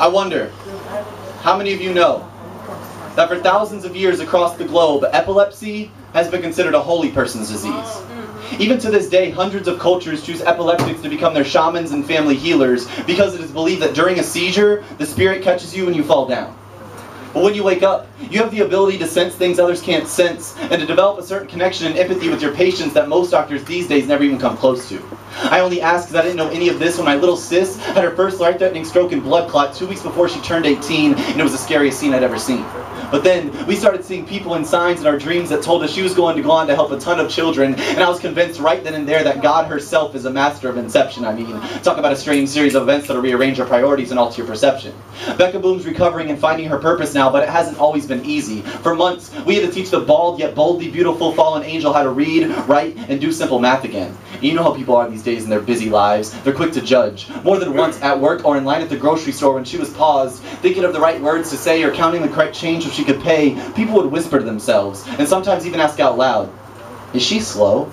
I wonder, how many of you know that for thousands of years across the globe, epilepsy has been considered a holy person's disease? Even to this day, hundreds of cultures choose epileptics to become their shamans and family healers because it is believed that during a seizure, the spirit catches you and you fall down. But when you wake up, you have the ability to sense things others can't sense and to develop a certain connection and empathy with your patients that most doctors these days never even come close to. I only ask because I didn't know any of this when my little sis had her first life-threatening stroke and blood clot 2 weeks before she turned 18, and it was the scariest scene I'd ever seen. But then, we started seeing people and signs in our dreams that told us she was going to go on to help a ton of children, and I was convinced right then and there that God herself is a master of inception. I mean, talk about a strange series of events that'll rearrange your priorities and alter your perception. Becca Boom's recovering and finding her purpose now, but it hasn't always been easy. For months, we had to teach the bald yet boldly beautiful fallen angel how to read, write, and do simple math again. And you know how people are these days in their busy lives. They're quick to judge. More than once, at work or in line at the grocery store when she was paused, thinking of the right words to say or counting the correct change so she could pay, people would whisper to themselves, and sometimes even ask out loud, "Is she slow?"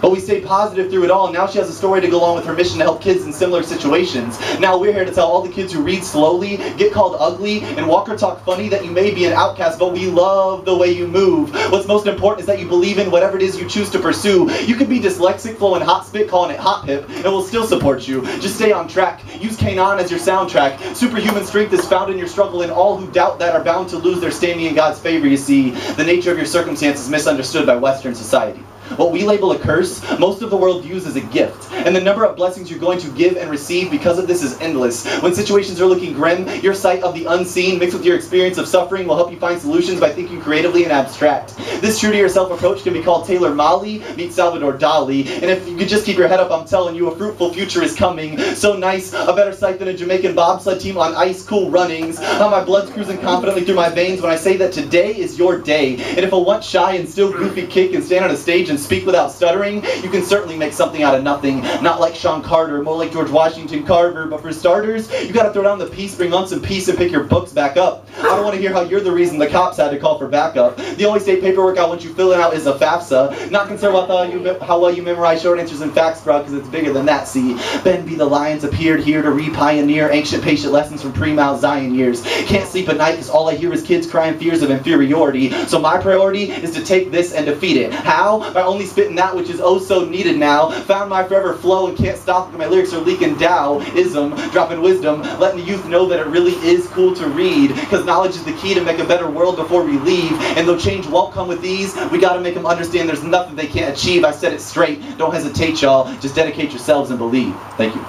But we stayed positive through it all, and now she has a story to go along with her mission to help kids in similar situations. Now we're here to tell all the kids who read slowly, get called ugly, and walk or talk funny that you may be an outcast, but we love the way you move. What's most important is that you believe in whatever it is you choose to pursue. You could be dyslexic, flowing hot spit, calling it hot pip, and we'll still support you. Just stay on track. Use Kanan as your soundtrack. Superhuman strength is found in your struggle, and all who doubt that are bound to lose their standing in God's favor. You see, the nature of your circumstance is misunderstood by Western society. What we label a curse, most of the world views as a gift. And the number of blessings you're going to give and receive because of this is endless. When situations are looking grim, your sight of the unseen mixed with your experience of suffering will help you find solutions by thinking creatively and abstract. This true to yourself approach can be called Taylor Mali meets Salvador Dali. And if you could just keep your head up, I'm telling you, a fruitful future is coming. So nice, a better sight than a Jamaican bobsled team on ice cool runnings. How my blood's cruising confidently through my veins when I say that today is your day. And if a once shy and still goofy kid can stand on a stage and speak without stuttering, you can certainly make something out of nothing. Not like Sean Carter, more like George Washington Carver. But for starters, you gotta throw down the peace, bring on some peace, and pick your books back up. I don't want to hear how you're the reason the cops had to call for backup. The only state paperwork I want you filling out is a FAFSA. Not concerned about how well you memorize short answers and facts, bro, because it's bigger than that, see. Ben B. the Lions appeared here to re-pioneer ancient patient lessons from pre-Mount Zion years. Can't sleep at night because all I hear is kids crying fears of inferiority. So my priority is to take this and defeat it. How? By only spitting that which is oh so needed now. Found my forever flow and can't stop because my lyrics are leaking Taoism, dropping wisdom, letting the youth know that it really is cool to read, because knowledge is the key to make a better world before we leave. And though change won't come with ease, we gotta make them understand there's nothing they can't achieve. I said it straight, don't hesitate y'all, just dedicate yourselves and believe. Thank you.